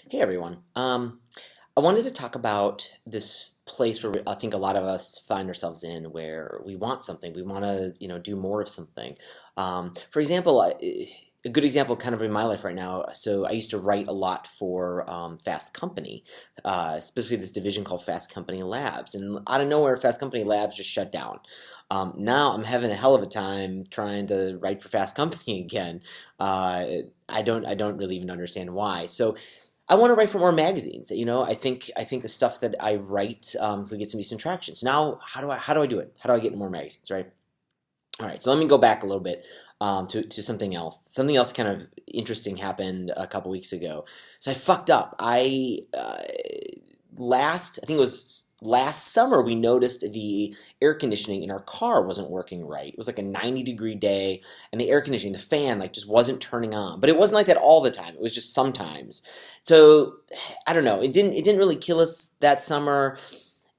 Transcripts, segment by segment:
Hey everyone. I wanted to talk about this place where I think a lot of us find ourselves in, where we want something, we want to, do more of something. For example, a good example, kind of in my life right now. So I used to write a lot for Fast Company, specifically this division called Fast Company Labs, and out of nowhere, Fast Company Labs just shut down. Now I'm having a hell of a time trying to write for Fast Company again. Uh, I don't really even understand why. So I want to write for more magazines. I think the stuff that I write could get some decent traction. So now, how do I do it? How do I get into more magazines? Right. All right. So let me go back a little bit to something else. Something else kind of interesting happened a couple weeks ago. So I fucked up. I think it was last summer, we noticed the air conditioning in our car wasn't working right. It was like a 90-degree day, and the air conditioning, the fan, like just wasn't turning on. But it wasn't like that all the time. It was just sometimes. So I don't know. It didn't really kill us that summer,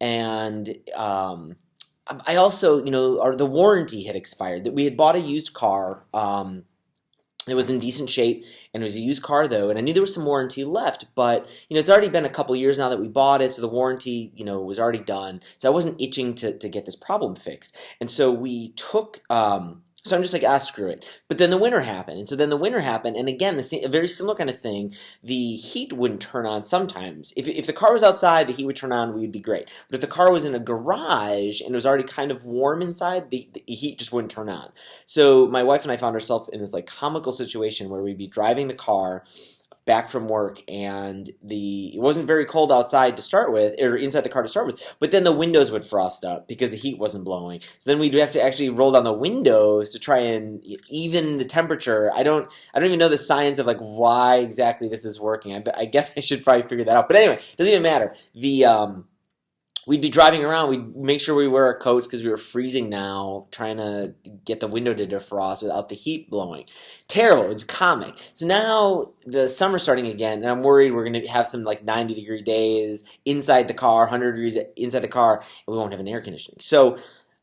and I also, the warranty had expired. That we had bought a used car. It was in decent shape, and it was a used car though, and I knew there was some warranty left, but it's already been a couple years now that we bought it, so the warranty was already done, so I wasn't itching to get this problem fixed. And so we took so I'm just like, screw it. But then the winter happened, and so then the winter happened, and again, a very similar kind of thing. The heat wouldn't turn on sometimes. If the car was outside, the heat would turn on, we'd be great. But if the car was in a garage and it was already kind of warm inside, the heat just wouldn't turn on. So my wife and I found ourselves in this like comical situation where we'd be driving the car back from work, and it wasn't very cold outside to start with, or inside the car to start with, but then the windows would frost up because the heat wasn't blowing. So then we'd have to actually roll down the windows to try and even the temperature. I don't even know the science of like why exactly this is working. I guess I should probably figure that out. But anyway, it doesn't even matter. We'd be driving around. We'd make sure we wear our coats because we were freezing now, trying to get the window to defrost without the heat blowing. Terrible. It's comic. So now the summer's starting again, and I'm worried we're going to have some like 90-degree days inside the car, 100 degrees inside the car, and we won't have an air conditioning. So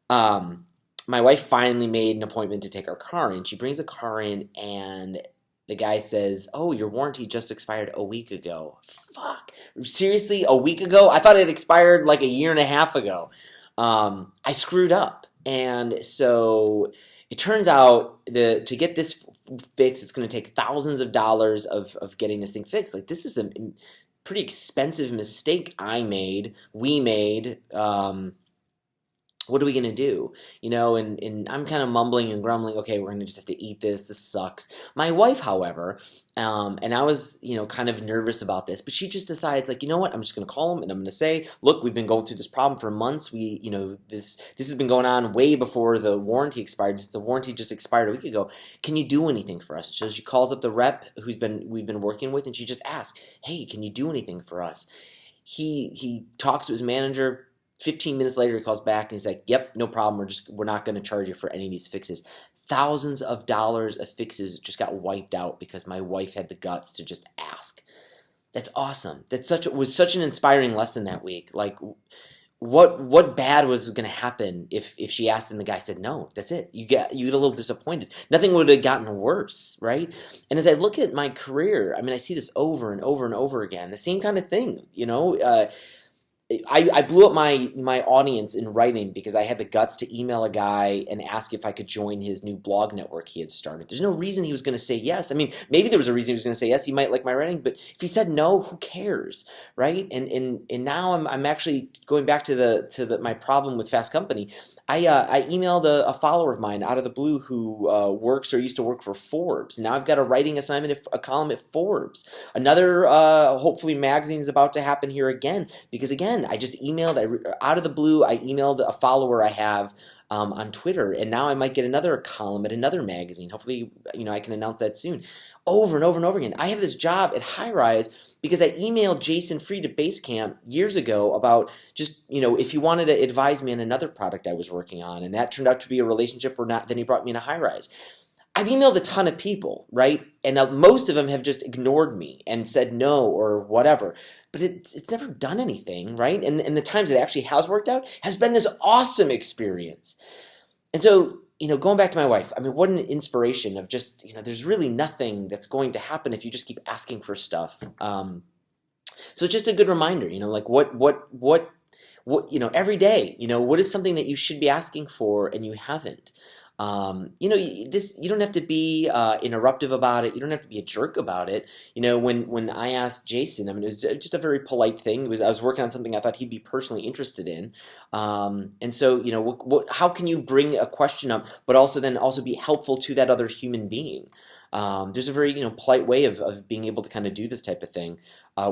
my wife finally made an appointment to take our car in. She brings the car in, and the guy says, "Oh, your warranty just expired a week ago." Fuck. Seriously? A week ago? I thought it expired like a year and a half ago. I screwed up. And so it turns out to get this fixed, it's going to take thousands of dollars of getting this thing fixed. Like, this is a pretty expensive mistake we made. What are we gonna do? And I'm kind of mumbling and grumbling. Okay, we're gonna just have to eat this. This sucks. My wife, however, and I was, kind of nervous about this, but she just decides, like, you know what? I'm just gonna call him and I'm gonna say, look, we've been going through this problem for months. This has been going on way before the warranty expired. The warranty just expired a week ago. Can you do anything for us? So she calls up the rep we've been working with, and she just asks, hey, can you do anything for us? He talks to his manager. 15 minutes later, he calls back and he's like, "Yep, no problem. We're not going to charge you for any of these fixes." Thousands of dollars of fixes just got wiped out because my wife had the guts to just ask. That's awesome. Was such an inspiring lesson that week. Like, what bad was going to happen if she asked and the guy said no? That's it. You get a little disappointed. Nothing would have gotten worse, right? And as I look at my career, I mean, I see this over and over and over again. The same kind of thing, I blew up my audience in writing because I had the guts to email a guy and ask if I could join his new blog network he had started. There's no reason he was going to say yes. I mean, maybe there was a reason he was going to say yes. He might like my writing, but if he said no, who cares, right? And now I'm actually going back to my problem with Fast Company. I emailed a follower of mine out of the blue who works or used to work for Forbes. Now I've got a writing assignment, a column at Forbes. Another hopefully magazine is about to happen here again because again I just out of the blue. I emailed a follower I have on Twitter, and now I might get another column at another magazine. Hopefully, I can announce that soon. Over and over and over again. I have this job at High Rise because I emailed Jason Fried at Basecamp years ago about just, if he wanted to advise me on another product I was working on, and that turned out to be a relationship or not, then he brought me into High Rise. I've emailed a ton of people, right? And most of them have just ignored me and said no or whatever. But it's never done anything, right? And the times it actually has worked out has been this awesome experience. And so, going back to my wife, I mean, what an inspiration of just, there's really nothing that's going to happen if you just keep asking for stuff. So it's just a good reminder, like what, every day, what is something that you should be asking for and you haven't? You don't have to be interruptive about it. You don't have to be a jerk about it. When I asked Jason, I mean, it was just a very polite thing. I was working on something I thought he'd be personally interested in, and so how can you bring a question up, but also be helpful to that other human being? There's a very polite way of being able to kind of do this type of thing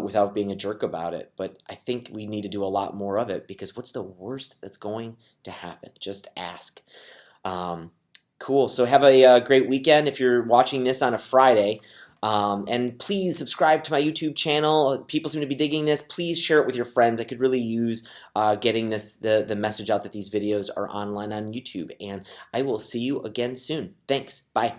without being a jerk about it. But I think we need to do a lot more of it, because what's the worst that's going to happen? Just ask. Um, cool. So have a great weekend if you're watching this on a Friday. And please subscribe to my YouTube channel. People seem to be digging this. Please share it with your friends. I could really use getting the message out that these videos are online on YouTube. And I will see you again soon. Thanks. Bye.